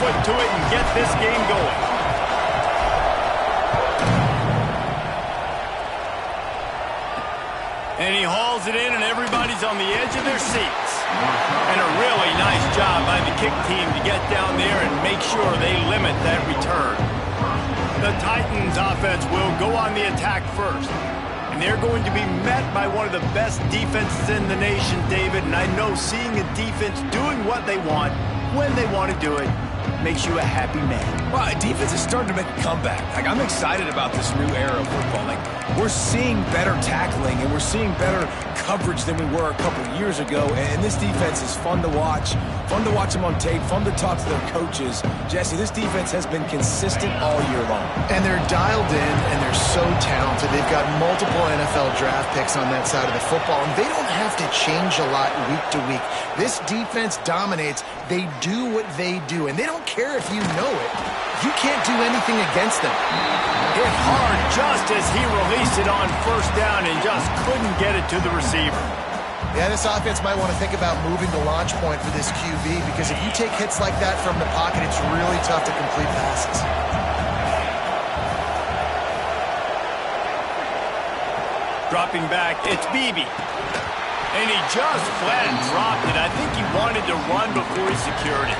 foot to it and get this game going. And he hauls it in, and everybody's on the edge of their seats. And a really nice job by the kick team to get down there and make sure they limit that return. The Titans offense will go on the attack first. And they're going to be met by one of the best defenses in the nation, David. And I know seeing a defense doing what they want, when they want to do it, makes you a happy man. Well, defense is starting to make a comeback. Like, I'm excited about this new era of football. Like, we're seeing better tackling and we're seeing better coverage than we were a couple years ago. And this defense is fun to watch them on tape, fun to talk to their coaches. Jesse, this defense has been consistent all year long. And they're dialed in, and they're so talented. They've got multiple NFL draft picks on that side of the football, and they don't have to change a lot week to week. This defense dominates. They do what they do, and they don't care if you know it. You can't do anything against them. Hit hard just as he released it on first down and just couldn't get it to the receiver. Yeah, this offense might want to think about moving the launch point for this QB, because if you take hits like that from the pocket, it's really tough to complete passes. Dropping back, it's Beebe. And he just flat dropped it. I think he wanted to run before he secured it.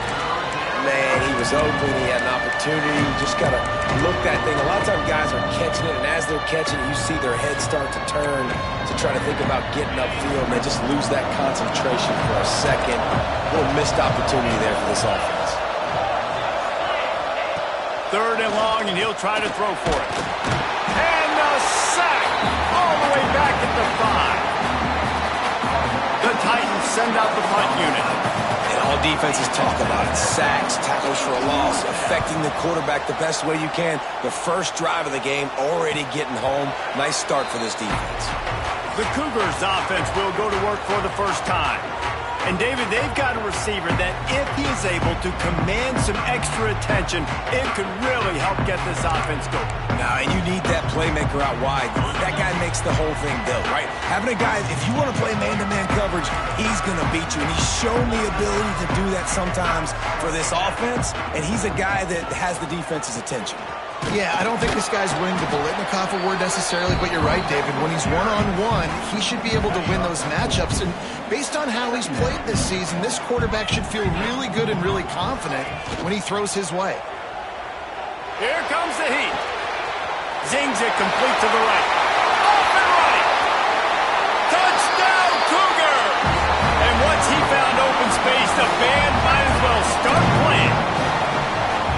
Man, he was open. He had an opportunity. You just got to look that thing. A lot of times guys are catching it, and as they're catching it, you see their heads start to turn to try to think about getting upfield, and they just lose that concentration for a second. A little missed opportunity there for this offense. Third and long, and he'll try to throw for it. And the sack all the way back at the 5. The Titans send out the punt unit. And all defenses talk about it. Sacks, tackles for a loss, affecting the quarterback the best way you can. The first drive of the game, already getting home. Nice start for this defense. The Cougars offense will go to work for the first time. And, David, they've got a receiver that if he's able to command some extra attention, it could really help get this offense going. Now, and you need that playmaker out wide. That guy makes the whole thing go, right? Having a guy, if you want to play man-to-man coverage, he's going to beat you. And he's shown the ability to do that sometimes for this offense. And he's a guy that has the defense's attention. Yeah, I don't think this guy's winning the Biletnikoff award necessarily, but you're right, David. When he's one-on-one, he should be able to win those matchups. And based on how he's played this season, this quarterback should feel really good and really confident when he throws his way. Here comes the heat. Zings it complete to the right. Off and running. Touchdown, Cougar! And once he found open space, the band might as well start playing.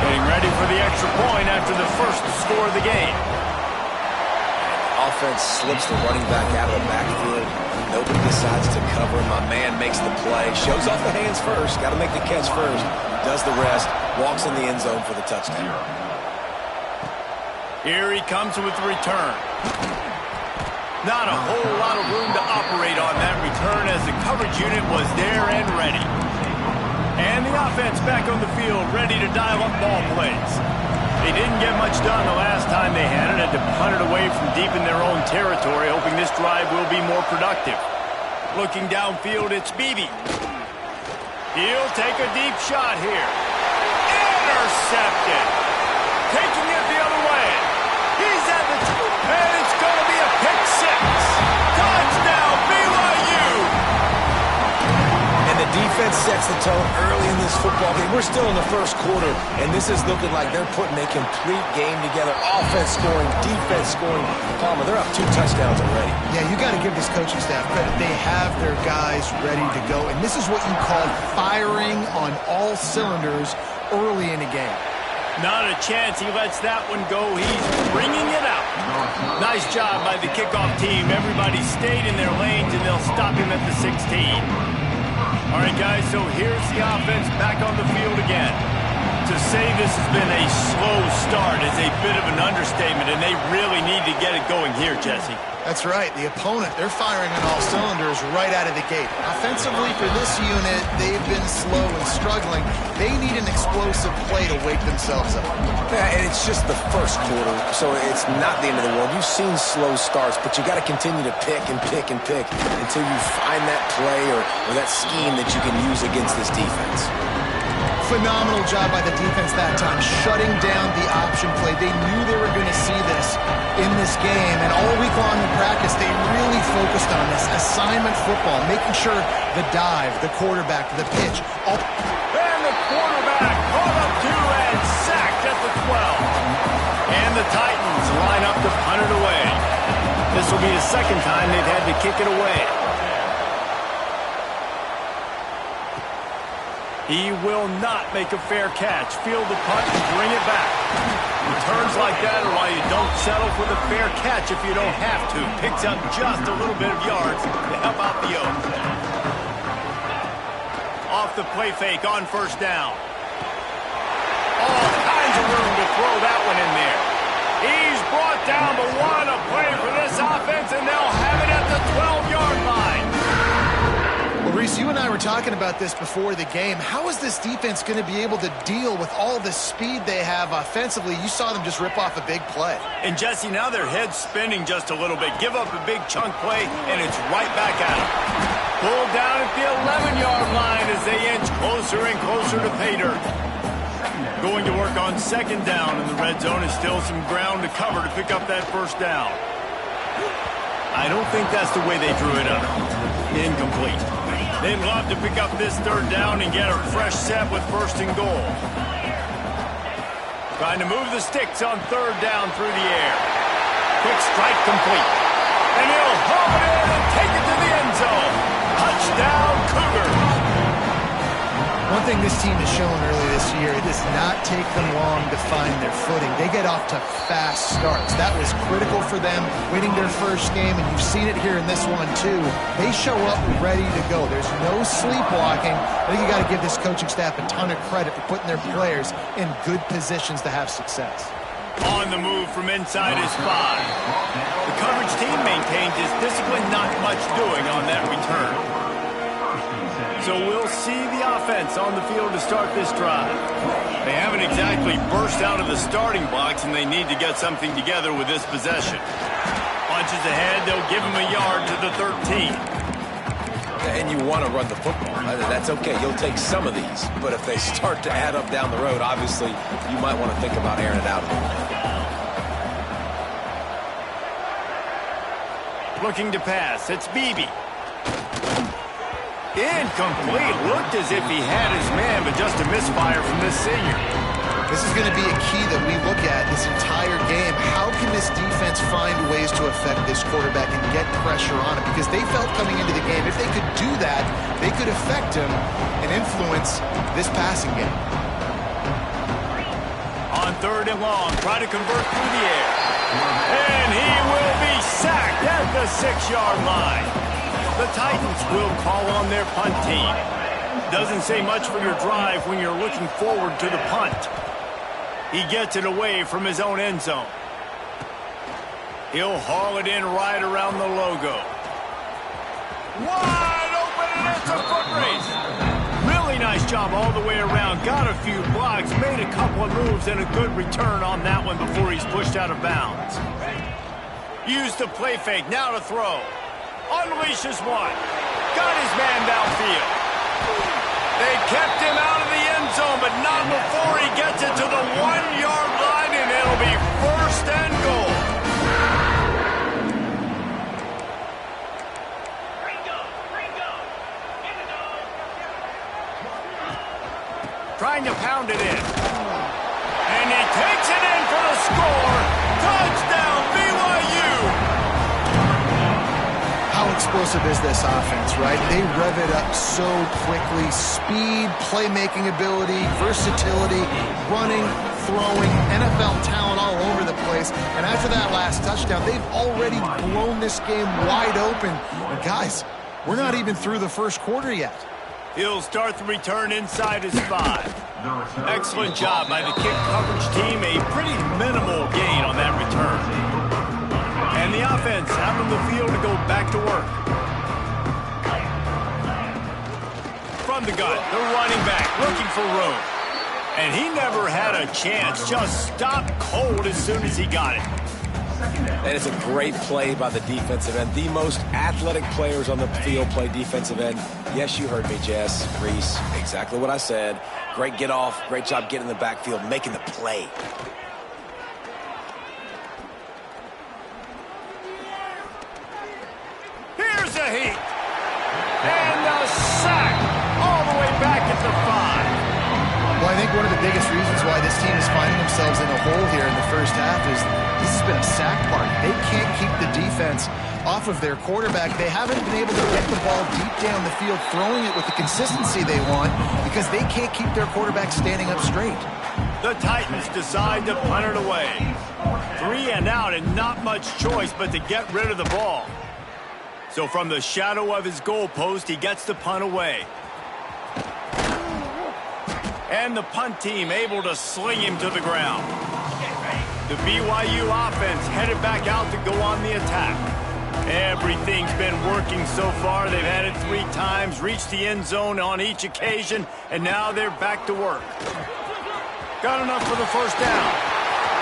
Getting ready for the extra point after the first score of the game. Offense slips the running back out of the backfield. Nobody decides to cover him. My man makes the play. Shows off the hands first. Got to make the catch first. Does the rest. Walks in the end zone for the touchdown. Here he comes with the return. Not a whole lot of room to operate on that return as the coverage unit was there and ready. And the offense back on the field, ready to dial up ball plays. They didn't get much done the last time they had it. Had to punt it away from deep in their own territory, hoping this drive will be more productive. Looking downfield, it's Beebe. He'll take a deep shot here. Intercepted. Taking it the other way. He's at the top, and it's going to be a pick six. Touchdown, BYU. And the defense sets the tone early in this football game. We're still in the first quarter, and this is looking like they're putting a complete game together. Offense scoring, defense scoring. Palmer, they're up 2 touchdowns already. Yeah, you got to give this coaching staff credit. They have their guys ready to go, and this is what you call firing on all cylinders early in a game. Not a chance he lets that one go. He's bringing it out. Nice job by the kickoff team. Everybody stayed in their lanes, and they'll stop him at the 16. All right, guys, so here's the offense back on the field again. To say this has been a slow start is a bit of an understatement, and they really need to get it going here, Jesse. That's right. The opponent, they're firing on all cylinders right out of the gate. Offensively for this unit, they've been slow and struggling. They need an explosive play to wake themselves up. Yeah, and it's just the first quarter, so it's not the end of the world. You've seen slow starts, but you got to continue to pick and pick and pick until you find that play or that scheme that you can use against this defense. Phenomenal job by the defense that time, shutting down the option play. They knew they were going to see this in this game, and all week long in practice, they really focused on this assignment football, making sure the dive, the quarterback, the pitch. And the quarterback caught up to and sacked at the 12. And the Titans line up to punt it away. This will be the second time they've had to kick it away. He will not make a fair catch. Field the punt and bring it back. Returns like that are why you don't settle for the fair catch if you don't have to. Picks up just a little bit of yards to help out the Oaks. Off the play fake on first down. All kinds of room to throw that one in there. He's brought down the one, a play for this offense, and they'll have it at the 12-yard line. Well, Reese, you and I were talking about this before the game. How is this defense going to be able to deal with all the speed they have offensively? You saw them just rip off a big play. And, Jesse, now their head's spinning just a little bit. Give up a big chunk play, and it's right back at them. Pulled down at the 11-yard line as they inch closer and closer to pay dirt. Going to work on second down, and the red zone is still some ground to cover to pick up that first down. I don't think that's the way they drew it up. Incomplete. They'd love to pick up this third down and get a fresh set with first and goal. Trying to move the sticks on third down through the air. Quick strike complete. And he'll haul it in and take it to the end zone. Touchdown, Cougars. One thing this team has shown early this year, it does not take them long to find their footing. They get off to fast starts. That was critical for them, winning their first game, and you've seen it here in this one too. They show up ready to go. There's no sleepwalking. I think you got to give this coaching staff a ton of credit for putting their players in good positions to have success. On the move from inside his 5. The coverage team maintains his discipline, not much doing on that return. So we'll see the offense on the field to start this drive. They haven't exactly burst out of the starting blocks, and they need to get something together with this possession. Punches ahead, they'll give him a yard to the 13. And you want to run the football. That's okay. You'll take some of these. But if they start to add up down the road, obviously, you might want to think about airing it out a little bit. Looking to pass. It's Beebe. Incomplete. Looked as if he had his man, but just a misfire from this senior. This is going to be a key that we look at this entire game. How can this defense find ways to affect this quarterback and get pressure on him? Because they felt coming into the game, if they could do that, they could affect him and influence this passing game. On third and long, try to convert through the air. And he will be sacked at the 6-yard line. The Titans will call on their punt team. Doesn't say much for your drive when you're looking forward to the punt. He gets it away from his own end zone. He'll haul it in right around the logo. Wide open, and it's a foot race. Really nice job all the way around. Got a few blocks, made a couple of moves, and a good return on that one before he's pushed out of bounds. Used the play fake, now to throw. Unleashes one. Got his man downfield. They kept him out of the end zone, but not before he gets it to the 1-yard line, and it'll be first and goal. Trying to pound it in. And he takes it in for the score. Touchdown, BYU. How explosive is this offense, right? They rev it up so quickly. Speed, playmaking ability, versatility, running, throwing, NFL talent all over the place. And after that last touchdown, they've already blown this game wide open. And guys, we're not even through the first quarter yet. He'll start the return inside his 5. Excellent job by the kick coverage team. A pretty minimal gain on that return. And the offense out on the field to go back to work. From the gun, the running back looking for room. And he never had a chance. Just stopped cold as soon as he got it. And it's a great play by the defensive end. The most athletic players on the field play defensive end. Yes, you heard me, Jess, Reese. Exactly what I said. Great get off. Great job getting in the backfield, making the play. Here's a heat. And a sack all the way back at the 5. Well, I think one of the biggest reasons why this team is finding themselves in a hole here in the first half is this has been a sack party. They can't keep the defense off of their quarterback. They haven't been able to get the ball deep down the field, throwing it with the consistency they want because they can't keep their quarterback standing up straight. The Titans decide to punt it away. 3 and out and not much choice but to get rid of the ball. So from the shadow of his goalpost, he gets the punt away. And the punt team able to sling him to the ground. The BYU offense headed back out to go on the attack. Everything's been working so far. They've had it 3 times, reached the end zone on each occasion, and now they're back to work. Got enough for the first down.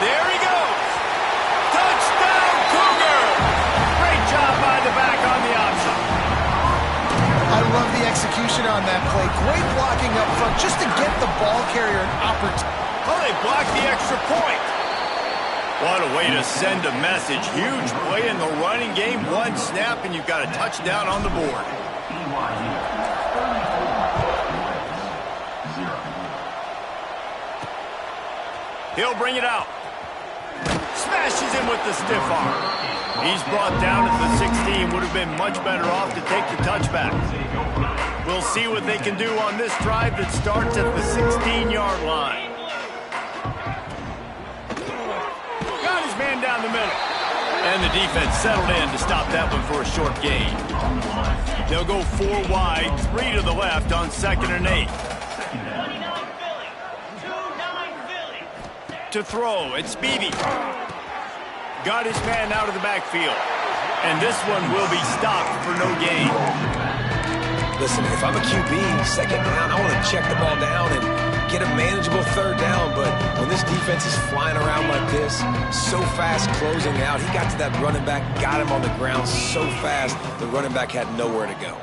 There he goes. Touchdown, Cougar! Great job by the back on the option. I love the execution on that play. Great blocking up front just to get the ball carrier an opportunity. Oh, they blocked the extra point. What a way to send a message. Huge play in the running game. 1 snap, and you've got a touchdown on the board. He'll bring it out. Smashes him with the stiff arm. He's brought down at the 16. Would have been much better off to take the touchback. We'll see what they can do on this drive that starts at the 16-yard line. Got his man down the middle. And the defense settled in to stop that one for a short gain. They'll go 4 wide, 3 to the left on 2nd and 8. To throw, it's Beebe. Got his man out of the backfield. And this one will be stopped for no gain. Listen, if I'm a QB, 2nd down, I want to check the ball down and get a manageable 3rd down. But when this defense is flying around like this, so fast closing out, he got to that running back, got him on the ground so fast, the running back had nowhere to go.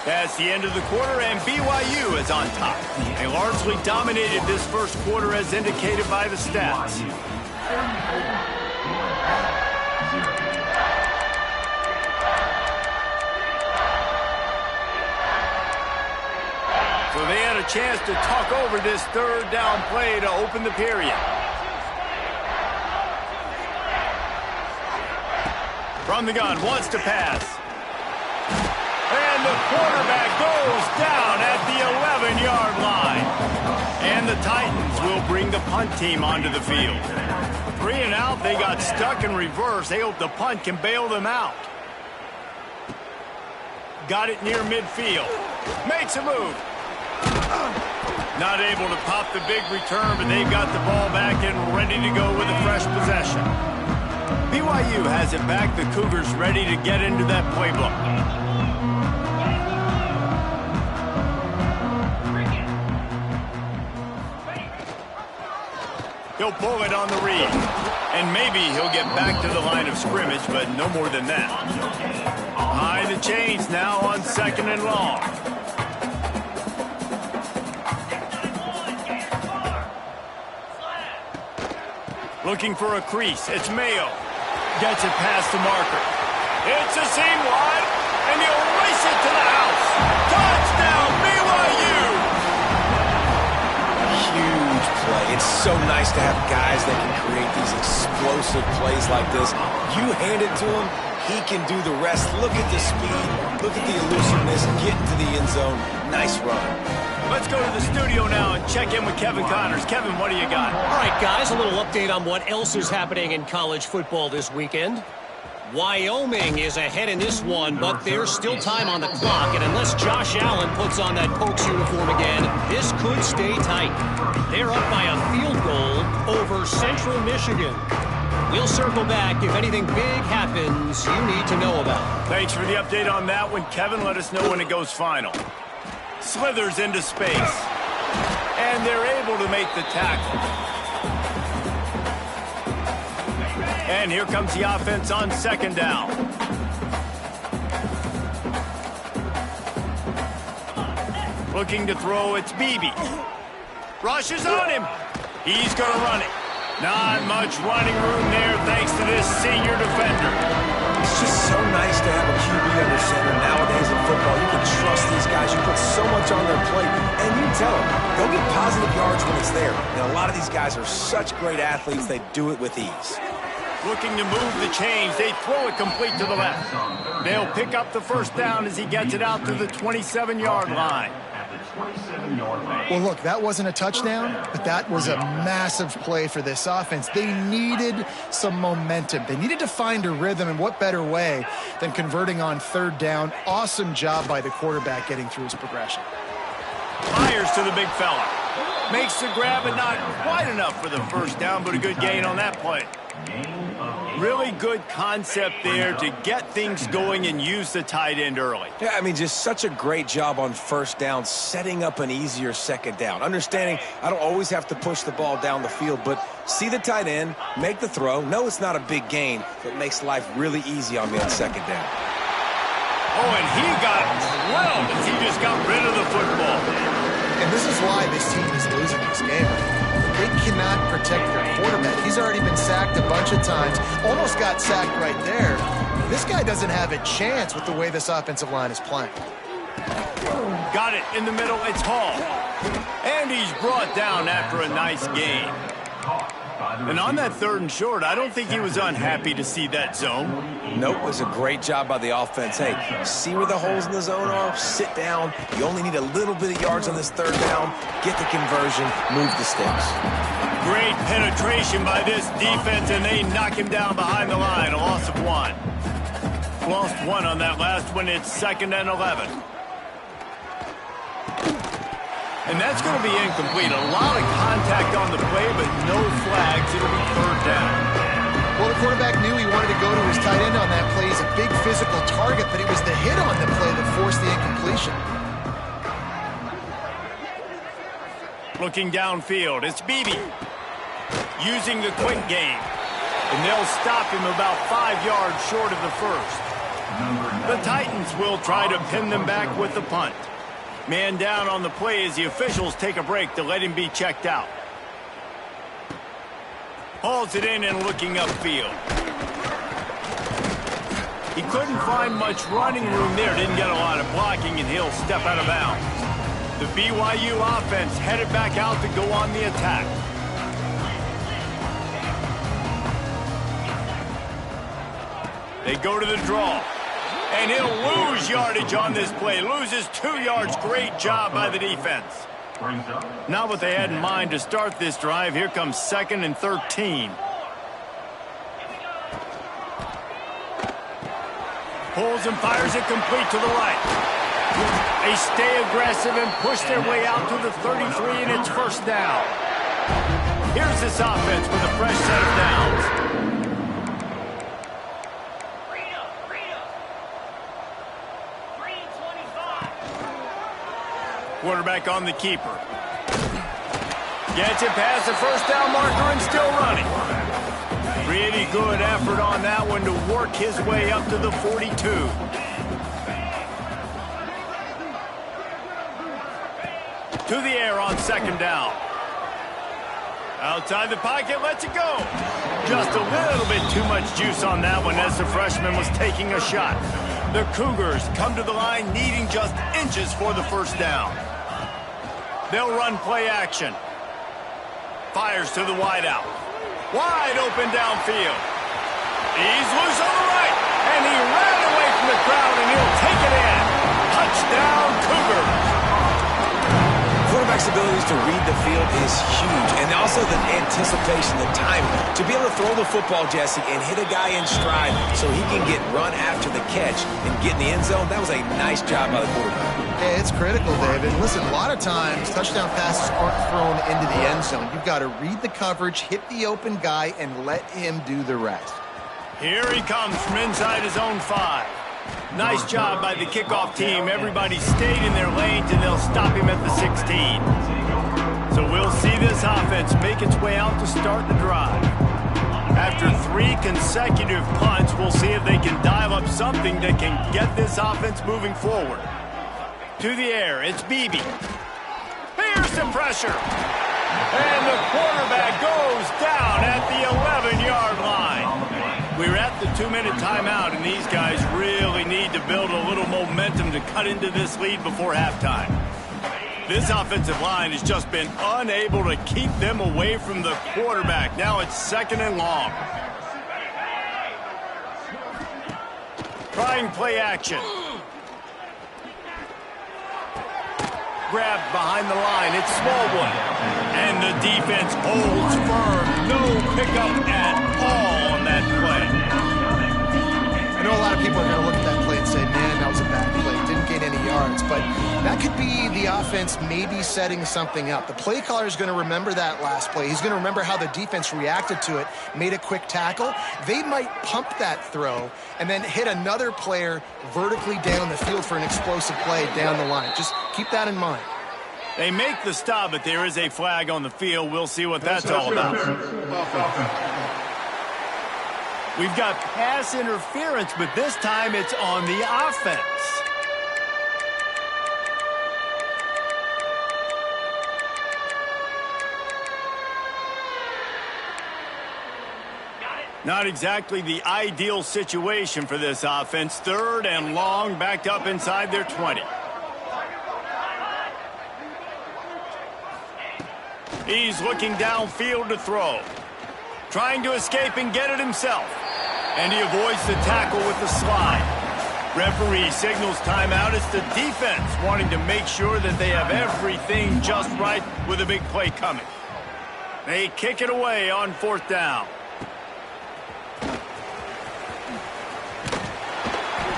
That's the end of the quarter, and BYU is on top. They largely dominated this first quarter as indicated by the stats. So they had a chance to talk over this 3rd down play to open the period. From the gun, wants to pass. And the quarterback goes down at the 11-yard line. And the Titans will bring the punt team onto the field. 3 and out, they got stuck in reverse. They hope the punt can bail them out. Got it near midfield. Makes a move. Not able to pop the big return, but they've got the ball back and ready to go with a fresh possession. BYU has it back. The Cougars ready to get into that playbook. He'll pull it on the read. And maybe he'll get back to the line of scrimmage, but no more than that. Behind the chains now on 2nd and long. Looking for a crease. It's Mayo. Gets it past the marker. It's a seam wide, and he'll race it to the house. Touchdown, BYU! Huge play. It's so nice to have guys that can create these explosive plays like this. You hand it to him, he can do the rest. Look at the speed. Look at the elusiveness. Get into the end zone. Nice run. Let's go to the studio now and check in with Kevin Connors. Kevin, what do you got? All right, guys, a little update on what else is happening in college football this weekend. Wyoming is ahead in this one, but there's still time on the clock, and unless Josh Allen puts on that Pokes uniform again, this could stay tight. They're up by a field goal over Central Michigan. We'll circle back if anything big happens you need to know about. Thanks for the update on that one, Kevin. Let us know when it goes final. Slithers into space, and they're able to make the tackle. And here comes the offense on second down. Looking to throw, it's Beebe. Rushes on him. He's going to run it. Not much running room there thanks to this senior defender. It's just so nice to have a QB under center nowadays in football. You can trust these guys. You put so much on their plate, and you tell them, they'll get positive yards when it's there. And a lot of these guys are such great athletes, they do it with ease. Looking to move the chains. They throw it complete to the left. They'll pick up the first down as he gets it out to the 27-yard line. Well, look, that wasn't a touchdown, but that was a massive play for this offense. They needed some momentum. They needed to find a rhythm, and what better way than converting on third down. Awesome job by the quarterback getting through his progression. Fires to the big fella. Makes the grab, and not quite enough for the first down, but a good gain on that play. Really good concept there to get things going and use the tight end early. Yeah, I mean, just such a great job on first down, setting up an easier second down. Understanding I don't always have to push the ball down the field, but see the tight end, make the throw. No, it's not a big gain, but makes life really easy on me on second down. Oh, and he got drilled as he just got rid of the football. And this is why this team is losing this game. They cannot protect their quarterback. He's already been sacked a bunch of times. Almost got sacked right there. This guy doesn't have a chance with the way this offensive line is playing. Got it in the middle. It's Hall. And he's brought down after a nice gain. And on that third and short, I don't think he was unhappy to see that zone. Nope, it was a great job by the offense. Hey, see where the holes in the zone are? Sit down. You only need a little bit of yards on this third down. Get the conversion. Move the sticks. Great penetration by this defense, and they knock him down behind the line. A loss of 1. Lost 1 on that last one. It's 2nd and 11. And that's going to be incomplete. A lot of contact on the play, but no flags. It'll be third down. Well, the quarterback knew he wanted to go to his tight end on that play. He's a big physical target, but it was the hit on the play that forced the incompletion. Looking downfield, it's Beebe. Using the quick game. And they'll stop him about 5 yards short of the first. The Titans will try to pin them back with the punt. Man down on the play as the officials take a break to let him be checked out. Hauls it in and looking upfield. He couldn't find much running room there. Didn't get a lot of blocking, and he'll step out of bounds. The BYU offense headed back out to go on the attack. They go to the draw. And he'll lose yardage on this play. Loses 2 yards. Great job by the defense. Not what they had in mind to start this drive. Here comes 2nd and 13. Pulls and fires it complete to the right. They stay aggressive and push their way out to the 33, and it's first down. Here's this offense with a fresh set of downs. Quarterback on the keeper. Gets it past the first down marker and still running. Pretty good effort on that one to work his way up to the 42. To the air on second down. Outside the pocket, lets it go. Just a little bit too much juice on that one as the freshman was taking a shot. The Cougars come to the line needing just inches for the first down. They'll run play action. Fires to the wideout. Wide open downfield. He's loose on the right, and he ran away from the crowd, and he'll take it in. Touchdown, Cougars. Quarterback's abilities to read the field is huge, and also the anticipation, the timing. To be able to throw the football, Jesse, and hit a guy in stride so he can get run after the catch and get in the end zone, that was a nice job by the quarterback. Yeah, it's critical, David. Listen, a lot of times touchdown passes aren't thrown into the end zone. You've got to read the coverage, hit the open guy, and let him do the rest. Here he comes from inside his own 5. Nice job by the kickoff team. Everybody stayed in their lanes, and they'll stop him at the 16. So we'll see this offense make its way out to start the drive. After After 3 consecutive punts, we'll see if they can dial up something that can get this offense moving forward. To the air, it's Beebe. Here's some pressure. And the quarterback goes down at the 11-yard line. We're at the 2-minute timeout, and these guys really need to build a little momentum to cut into this lead before halftime. This offensive line has just been unable to keep them away from the quarterback. Now it's 2nd and long. Trying play action. Grabbed behind the line. It's Smallwood. And the defense holds firm. No pickup at all on that play. I know a lot of people are going to look at that play and say, man, that was a bad play. Didn't gain any yards. But that could be the offense maybe setting something up. The play caller is going to remember that last play. He's going to remember how the defense reacted to it, made a quick tackle. They might pump that throw and then hit another player vertically down the field for an explosive play down the line. Just keep that in mind. They make the stop, but there is a flag on the field. We'll see what that's all about. We've got pass interference, but this time it's on the offense. Not exactly the ideal situation for this offense. 3rd and long, backed up inside their 20. He's looking downfield to throw. Trying to escape and get it himself. And he avoids the tackle with the slide. Referee signals timeout. It's the defense wanting to make sure that they have everything just right with a big play coming. They kick it away on 4th down.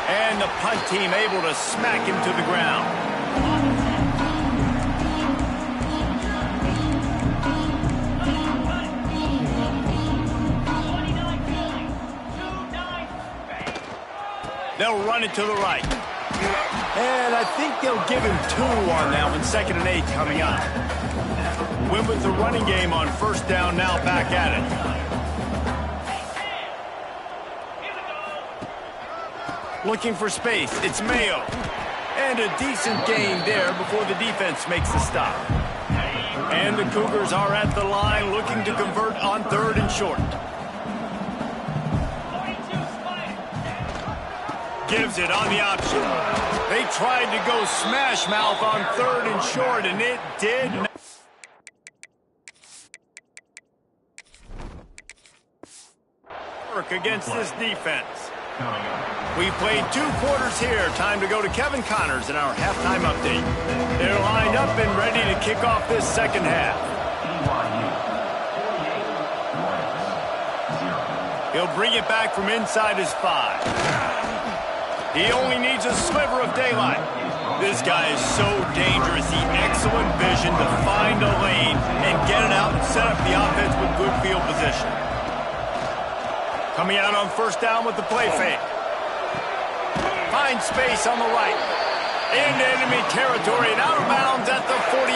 And the punt team able to smack him to the ground. They'll run it to the right. And I think they'll give him 2 on that one. 2nd and 8 coming up. Went with the running game on 1st down, now back at it. Looking for space. It's Mayo. And a decent gain there before the defense makes the stop. And the Cougars are at the line looking to convert on 3rd and short. Gives it on the option. They tried to go smash mouth on 3rd and short, and it did not work against this defense. We've played 2 quarters here. Time to go to Kevin Connors in our halftime update. They're lined up and ready to kick off this 2nd half. He'll bring it back from inside his 5. He only needs a sliver of daylight. This guy is so dangerous. He excellent vision to find a lane and get it out and set up the offense with good field position. Coming out on 1st down with the play fake. Finds space on the right. Into enemy territory and out of bounds at the 48.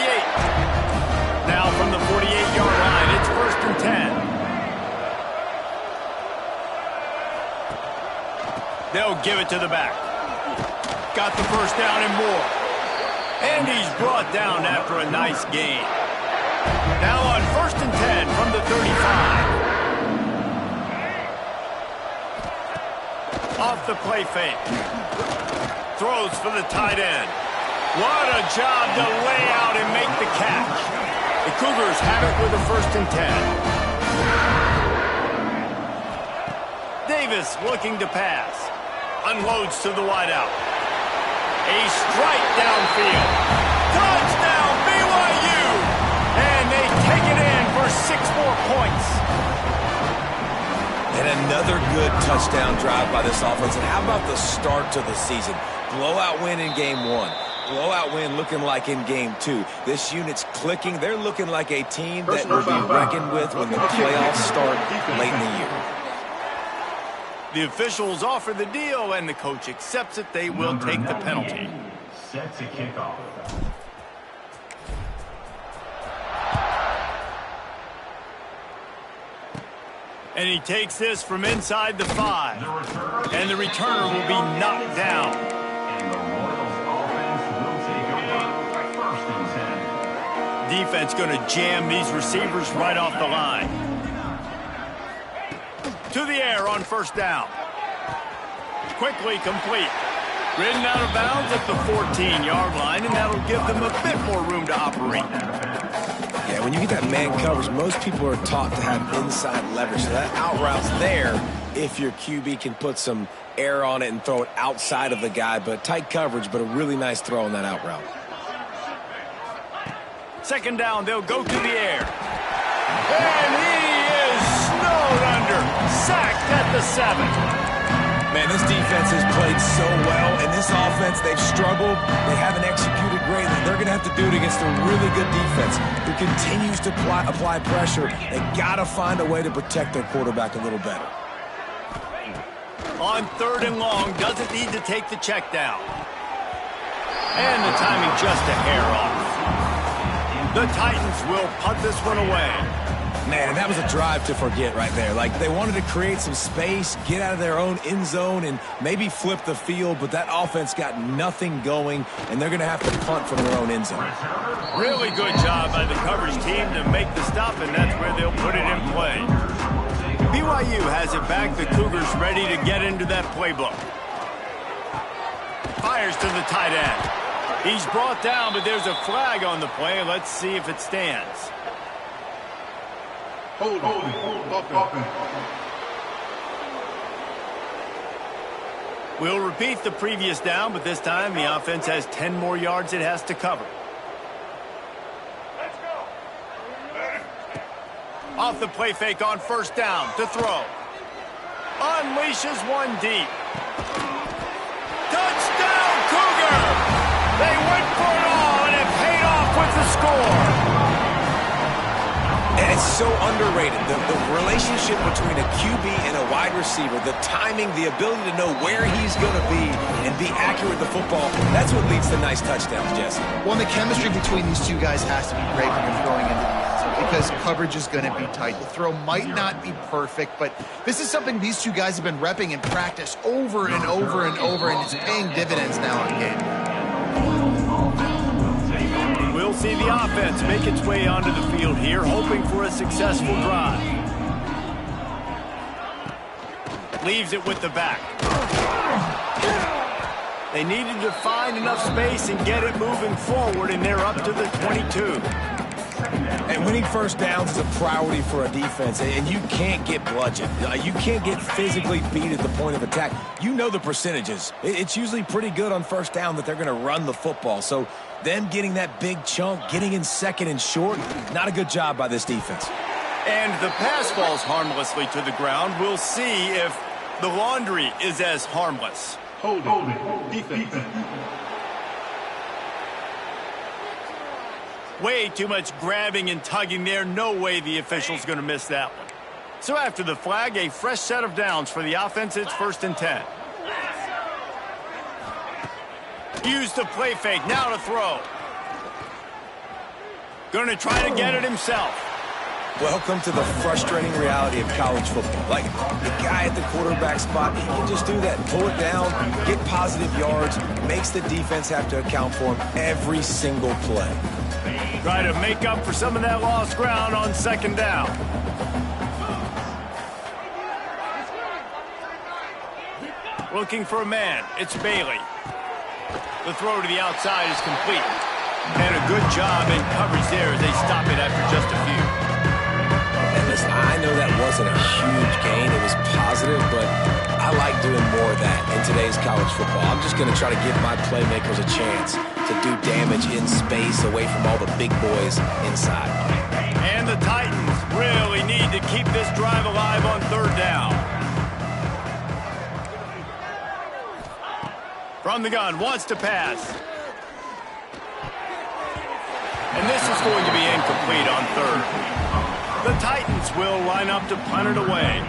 Now from the 48-yard line, it's 1st and 10. They'll give it to the back. Got the 1st down and more. And he's brought down after a nice gain. Now on 1st and 10 from the 35. Off the play fake. Throws for the tight end. What a job to lay out and make the catch. The Cougars have it with a 1st and 10. Davis looking to pass. Unloads to the wideout. A strike downfield. Touchdown, BYU! And they take it in for 6 more points. And another good touchdown drive by this offense. And how about the start to the season? Blowout win in game 1. Blowout win looking like in game 2. This unit's clicking. They're looking like a team that will be reckoned with when the playoffs start late in the year. The officials offer the deal, and the coach accepts it. They will take the penalty. Set to kick off. And he takes this from inside the 5. And the returner will be knocked down. And the Royals offense will take over first and 10. Defense going to jam these receivers right off the line. To the air on first down. Quickly complete. Ridden out of bounds at the 14-yard line, and that'll give them a bit more room to operate. Yeah, when you get that man coverage, most people are taught to have inside leverage. So that out route's there if your QB can put some air on it and throw it outside of the guy. But tight coverage, but a really nice throw on that out route. Second down, they'll go to the air. And he is snowed under. Sacked at the 7. Man, this defense has played so well, and this offense, they've struggled. They haven't executed greatly. They're going to have to do it against a really good defense who continues to apply pressure. They got to find a way to protect their quarterback a little better. On 3rd and long, doesn't need to take the check down. And the timing just a hair off. The Titans will punt this one away. Man, and that was a drive to forget right there. Like, they wanted to create some space, get out of their own end zone, and maybe flip the field, but that offense got nothing going, and they're going to have to punt from their own end zone. Really good job by the coverage team to make the stop, and that's where they'll put it in play. BYU has it back. The Cougars ready to get into that playbook. Fires to the tight end. He's brought down, but there's a flag on the play. Let's see if it stands. Hold. We'll repeat the previous down, but this time the offense has 10 more yards it has to cover. Let's go. Off the play fake on first down to throw. Unleashes one deep. Touchdown, Cougar! They went for it all, and it paid off with the score. And it's so underrated. The relationship between a QB and a wide receiver, the timing, the ability to know where he's going to be and be accurate with the football, that's what leads to nice touchdowns, Jesse. Well, the chemistry between these two guys has to be great when you're throwing into the end zone because coverage is going to be tight. The throw might not be perfect, but this is something these two guys have been repping in practice over and over and over, and it's paying dividends now on game. We'll see the offense make its way onto the field here, hoping for a successful drive. Leaves it with the back. They needed to find enough space and get it moving forward, and they're up to the 22. And winning first downs is a priority for a defense, and you can't get bludgeoned. You can't get physically beat at the point of attack. You know the percentages. It's usually pretty good on first down that they're going to run the football. So them getting that big chunk, getting in second and short, not a good job by this defense. And the pass falls harmlessly to the ground. We'll see if the laundry is as harmless. Hold it. Defense. Way too much grabbing and tugging there. No way the official's going to miss that one. So after the flag, a fresh set of downs for the offense. It's 1st and 10. Use the play fake. Now to throw. Going to try to get it himself. Welcome to the frustrating reality of college football. Like, the guy at the quarterback spot, he can just do that. Pull it down, get positive yards, makes the defense have to account for him every single play. Try to make up for some of that lost ground on 2nd down. Looking for a man. It's Bailey. The throw to the outside is complete. And a good job in coverage there as they stop it after just a few. And listen, I know that wasn't a huge gain. It was positive, but I like doing more of that in today's college football. I'm just going to try to give my playmakers a chance to do damage in space away from all the big boys inside. And the Titans really need to keep this drive alive on 3rd down. From the gun, wants to pass. And this is going to be incomplete on 3rd. The Titans will line up to punt it away.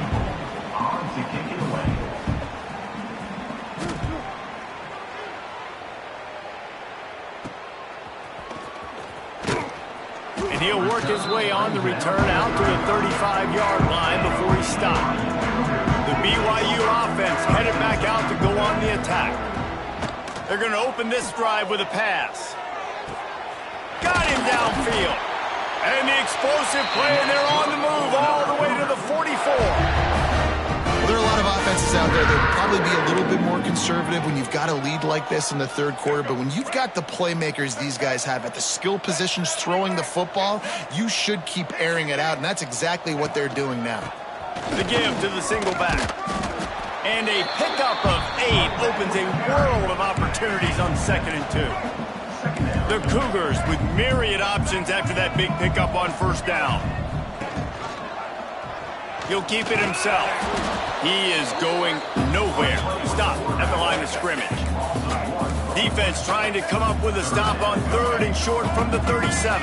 On to kick it away. And he'll work his way on the return out to the 35-yard line before he stopped. The BYU offense headed back out to go on the attack. They're going to open this drive with a pass. Got him downfield. And the explosive play, and they're on the move all the way to the 44. There are a lot of offenses out there that would probably be a little bit more conservative when you've got a lead like this in the third quarter, but when you've got the playmakers these guys have at the skill positions throwing the football, you should keep airing it out, and that's exactly what they're doing now. The give to the single back. And a pickup of 8 opens a world of opportunities on 2nd and 2. The Cougars with myriad options after that big pickup on first down. He'll keep it himself. He is going nowhere. Stop at the line of scrimmage. Defense trying to come up with a stop on 3rd and short from the 37.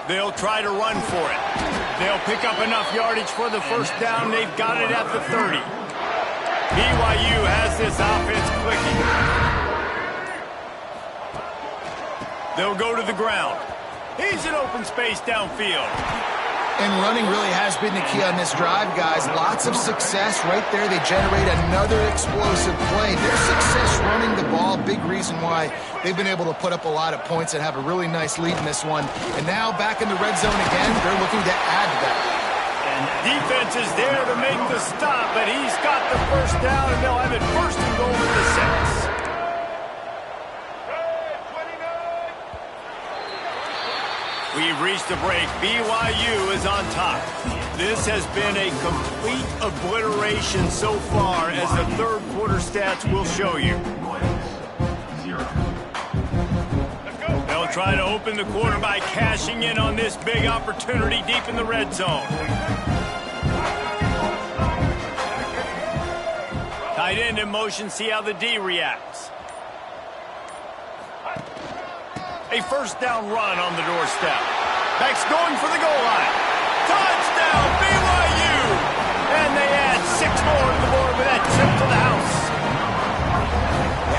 They'll try to run for it. They'll pick up enough yardage for the first down. They've got it at the 30. BYU has this offense clicking. They'll go to the ground. He's in open space downfield. And running really has been the key on this drive, guys. Lots of success right there. They generate another explosive play. Their success running the ball, big reason why they've been able to put up a lot of points and have a really nice lead in this one. And now back in the red zone again, they're looking to add to that. Defense is there to make the stop, but he's got the first down, and they'll have it 1st and goal at the 6. We've reached the break. BYU is on top. This has been a complete obliteration so far, as the third quarter stats will show you. They'll try to open the quarter by cashing in on this big opportunity deep in the red zone. Tight end in motion, see how the D reacts. A first down run on the doorstep. Backs going for the goal line. Touchdown, BYU! And they add 6 more to the board with that trip to the house.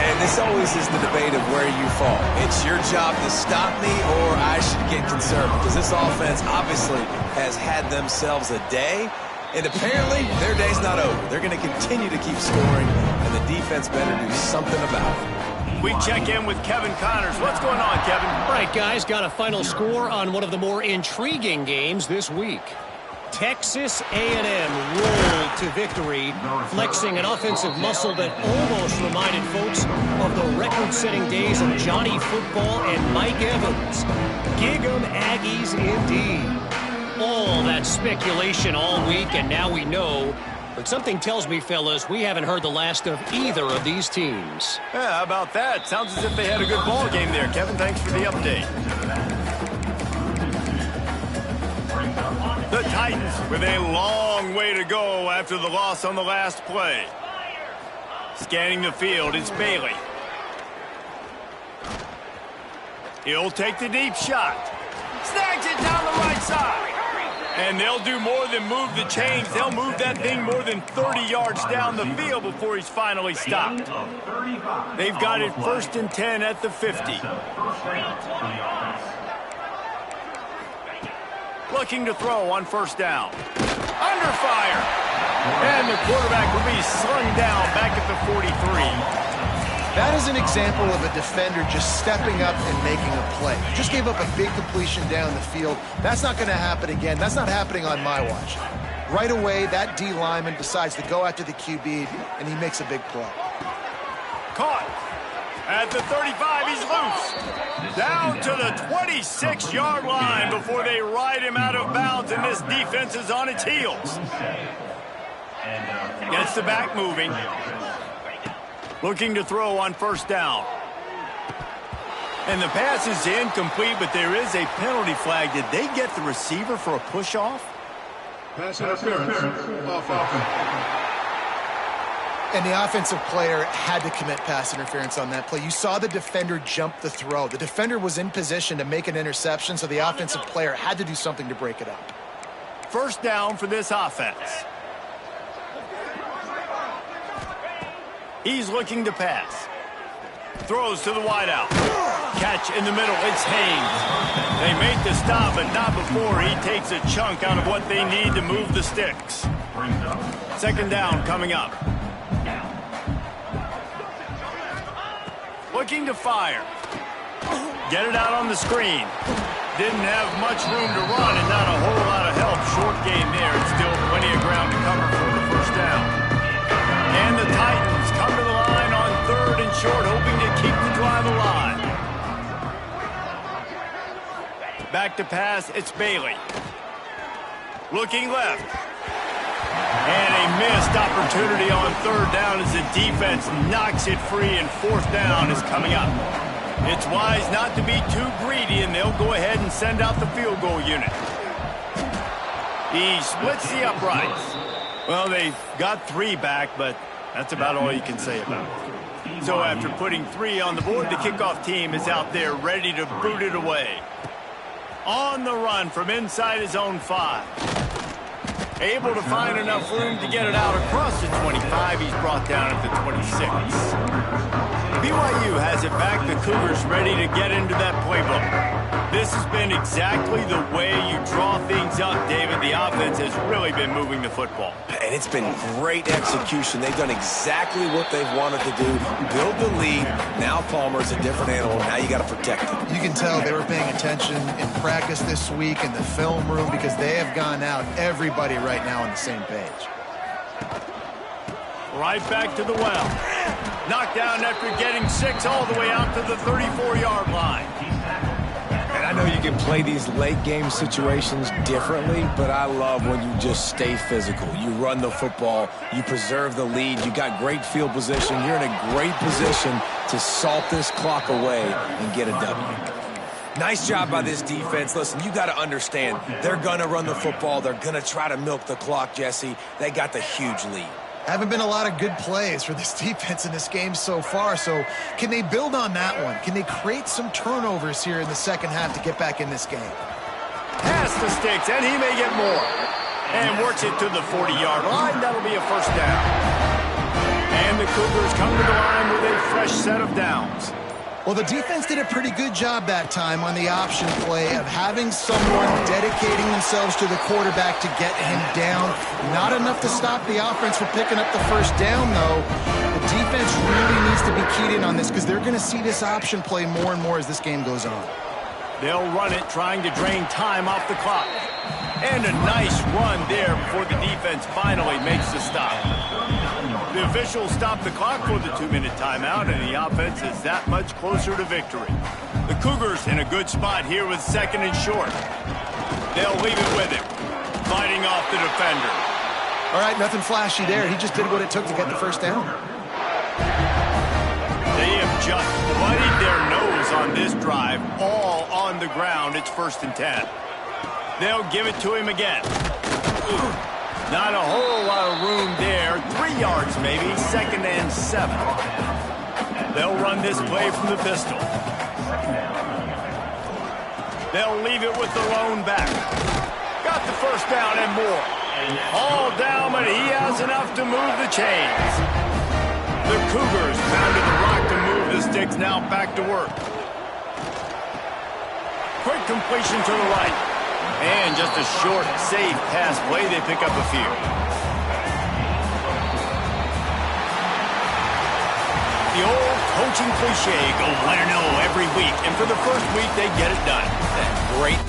And this always is the debate of where you fall. It's your job to stop me, or I should get conservative, because this offense obviously has had themselves a day, and apparently their day's not over. They're going to continue to keep scoring, and the defense better do something about it. We check in with Kevin Connors. What's going on, Kevin? All right, guys, got a final score on one of the more intriguing games this week. Texas A&M rolled to victory, flexing an offensive muscle that almost reminded folks of the record-setting days of Johnny Football and Mike Evans. Gig 'em Aggies indeed. All that speculation all week, and now we know. But something tells me, fellas, we haven't heard the last of either of these teams. Yeah, how about that? Sounds as if they had a good ball game there, Kevin. Thanks for the update. The Titans with a long way to go after the loss on the last play. Scanning the field, it's Bailey. He'll take the deep shot. Snags it down the right side. And they'll do more than move the chains. They'll move that thing more than 30 yards down the field before he's finally stopped. They've got it 1st and 10 at the 50. Looking to throw on first down. Under fire. And the quarterback will be slung down back at the 43. That is an example of a defender just stepping up and making a play. Just gave up a big completion down the field. That's not going to happen again. That's not happening on my watch. Right away, that D lineman decides to go after the QB, and he makes a big play. Caught. At the 35, he's loose. Down to the 26-yard line before they ride him out of bounds, and this defense is on its heels. Gets the back moving. Looking to throw on first down. And the pass is incomplete, but there is a penalty flag. Did they get the receiver for a push-off? Pass interference. Offense. And the offensive player had to commit pass interference on that play. You saw the defender jump the throw. The defender was in position to make an interception, so the offensive player had to do something to break it up. First down for this offense. He's looking to pass. Throws to the wideout. Catch in the middle. It's Haynes. They make the stop, but not before he takes a chunk out of what they need to move the sticks. Second down coming up. Looking to fire. Get it out on the screen. Didn't have much room to run and not a whole lot of help. Short game there. It's still plenty of ground to cover for the first down. And the Titans come to the line on third and short, hoping to keep the drive alive. Back to pass, it's Bailey. Looking left. And a missed opportunity on third down as the defense knocks it free, and fourth down is coming up. It's wise not to be too greedy, and they'll go ahead and send out the field goal unit. He splits the uprights. Well, they've got 3 back, but that's about all you can say about it. So after putting 3 on the board, the kickoff team is out there ready to boot it away. On the run from inside his own 5. Able to find enough room to get it out across the 25. He's brought down at the 26. BYU has it back. The Cougars ready to get into that playbook. This has been exactly the way you draw things up, David. The offense has really been moving the football. And it's been great execution. They've done exactly what they've wanted to do. Build the lead. Now Palmer's a different animal. Now you got to protect him. You can tell they were paying attention in practice this week in the film room because they have gone out, everybody right now on the same page. Right back to the well. Knocked down after getting 6 all the way out to the 34-yard line. And I know you can play these late game situations differently, but I love when you just stay physical. You run the football, you preserve the lead, you got great field position, you're in a great position to salt this clock away and get a W. Nice job by this defense. Listen, you got to understand, they're going to run the football, they're going to try to milk the clock, Jesse. They got the huge lead. Haven't been a lot of good plays for this defense in this game so far, so can they build on that one? Can they create some turnovers here in the second half to get back in this game? Pass the sticks, and he may get more. And works it to the 40-yard line. That'll be a first down. And the Cougars come to the line with a fresh set of downs. Well, the defense did a pretty good job that time on the option play of having someone dedicating themselves to the quarterback to get him down. Not enough to stop the offense from picking up the first down, though. The defense really needs to be keyed in on this because they're going to see this option play more and more as this game goes on. They'll run it, trying to drain time off the clock. And a nice run there before the defense finally makes the stop. The officials stop the clock for the 2-minute timeout, and the offense is that much closer to victory. The Cougars in a good spot here with second and short. They'll leave it with him, fighting off the defender. All right, nothing flashy there. He just did what it took to get the first down. They have just bloodied their nose on this drive, all on the ground. It's 1st and 10. They'll give it to him again. Not a whole lot of room there. 3 yards maybe. 2nd and 7. They'll run this play from the pistol. They'll leave it with the lone back. Got the first down and more. All down, but he has enough to move the chains. The Cougars pounded the rock to move the sticks. Now back to work. Quick completion to the right. And just a short, safe pass play. They pick up a few. The old coaching cliche, go 1-0 every week. And for the first week, they get it done. Great